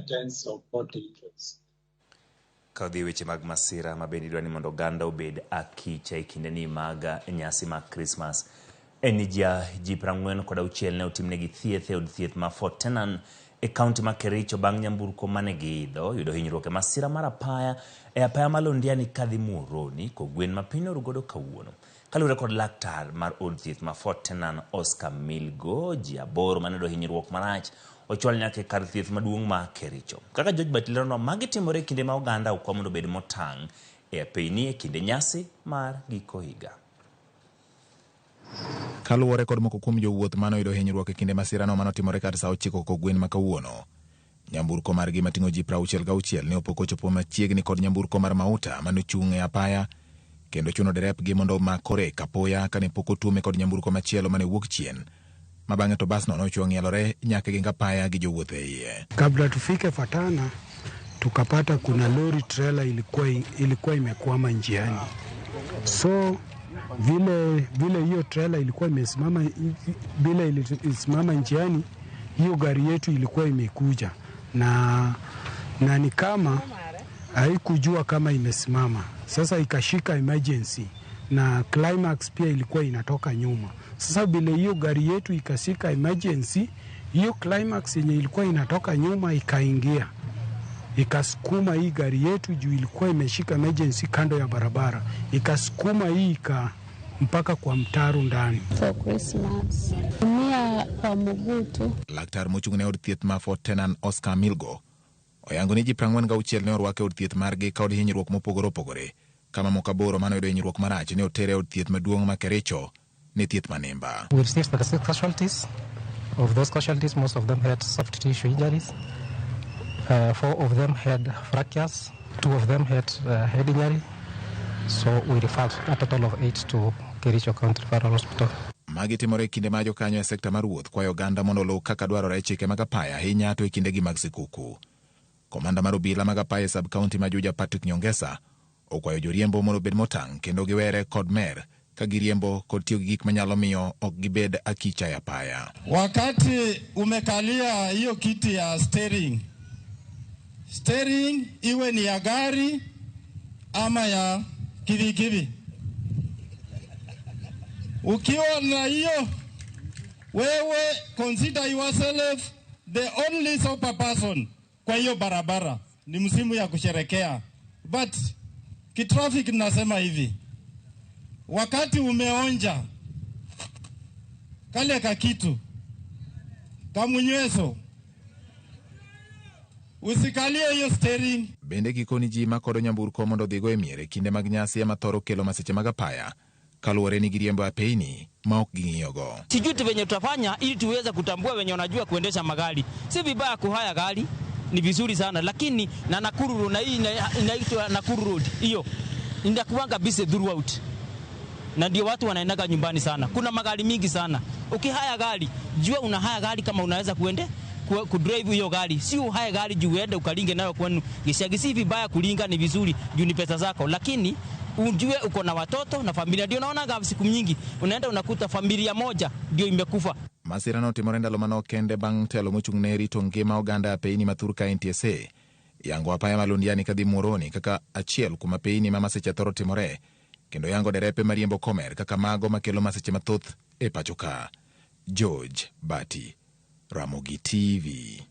evidence of body injuries. Kaudhi weche mag masira mabendi dwani mondo ganda obed akicha ikindeni maga nyasi mag Christmas. Enija ji 46 ne otimnegi thieth e od thieth ma Fort Tenan e kaunti ma Kericho bang' nyamburko mane giidho yudo hinyruok e masira mar apaya e apaya ma Londiani-Muhoroni kogwen ma piny orugodo kawuono. Kalure kod laktar mar od thieth ma Fort Tenan Oscar Milgo, ji 8 mane do hinyruok marach ochwal nyaka kar thieth maduong' ma Kericho. Kaka George Batilano magi timore kinde ma oganda okwa mondo bed motang' e apeyni e kinde nyasi mar giko higa. Kaluwore kod moko kuom jowuoth mano yudo hinyruok e kinde masirano manotimore kar saa 9 kogwen ma kawuono. Nyamburko margi mating'o ji 66 ne opoko chopo machiegni kod nyamburko mar mauta manochung' e apaya kendo chuno derepgi mondo makore kapoya kane pok otume kod nyamburko machielo mane wuok chien. Mabang'e to basno nochong'ielore nyaka ginga apaya gi jowuoth e iye. Kabla tufike Fatana tukapata kuna lori trailer ilikuwa imekwama njiani. So vile hiyo trailer ilikuwa imesimama, bila ilisimama njiani, hiyo gari yetu ilikuwa imekuja na ni kama haikujua kama imesimama. Sasa ikashika emergency na climax pia ilikuwa inatoka nyuma. Sasa bila hiyo gari yetu ikashika emergency, hiyo climax yenye ilikuwa inatoka nyuma ikaingia, ikasukuma hii gari yetu juu ilikuwa imeshika emergency kando ya barabara, ikasukuma hii mpaka kwa mtaro ndani. For Christmas mia kwa mugutu. Laktar mochung' ne od thieth ma Fort Tenan Oscar Milgo oyango ni ji 46 ne orwake od thieth margi ka od hinyruok mopogore opogore, kama mokaboro mano yudo hinyruok marach ne otere od thieth maduong' ma Kericho ne thieth manimba. We received 36 casualties. Of those casualties, most of them had soft tissue injuries. 4 of them had fractures. 2 of them had head injury. So we referred a total of 8 to Kericho County Referral Hospital. Magi timore kinde ma jokanyo e sekta mar wuoth kwayo oganda mondo luw kaka dwarore chike mag apaya ahinya to e kindegi mag sikuku. Komanda mar obila mag apaya sub county ma Juja Patrick Nyongesa okwayo joriembo mondo bed motang' kendo giwere kod mer ka giriembo kod tiyo gi gik manyalo miyo ok gibed akicha e apaya. Wakati umekalia hiyo kiti ya steering iwe ni ya gari ama ya kivikivi, ukiwa na hiyo, wewe consider yourself the only sober person kwa hiyo barabara. Ni msimu ya kusherekea, but kitrafiki nasema hivi, wakati umeonja kale kakitu kamunyweso, usikalie hiyo steering. Bende kikoni ji makodo nyamburko mondo dhigo e miere kinde mag nyasi ya mathoro kelo masiche mag apaya kaluwore ni giriembo apeyni ma ok ging'iyogo. Sijui venye tutafanya ili tuweze kutambua wenye wanajua kuendesha magari. Si vibaya kuhaya gari, ni vizuri sana, lakini na Nakuru na hii inaitwa Nakuru Road, hiyo inakuanga busy throughout. Na ndio watu wanaendaga nyumbani sana. Kuna magari mingi sana. Ukihaya gari, jua unahaya gari kama unaweza kudrive hiyo gari. Si uhaya gari juu uende ukalinge nayo kwenu. Gisiagisi vibaya kulinga, ni vizuri juu ni pesa zako, lakini ujue uko na watoto na familia. Ndio naona siku nyingi unaenda unakuta familia moja ndio imekufa. Masira no timore ndalo mano kende bang' telo mochung' ne rito ngima oganda apeyni mathur ka NTSA yango apaya ma Londiani-Muhoroni kaka achiel kuom apeyni ma masiche thoro timore, kendo yango derepe mariembo komer kaka mago makelo masiche mathoth e pacho ka. George Bati, Ramogi TV.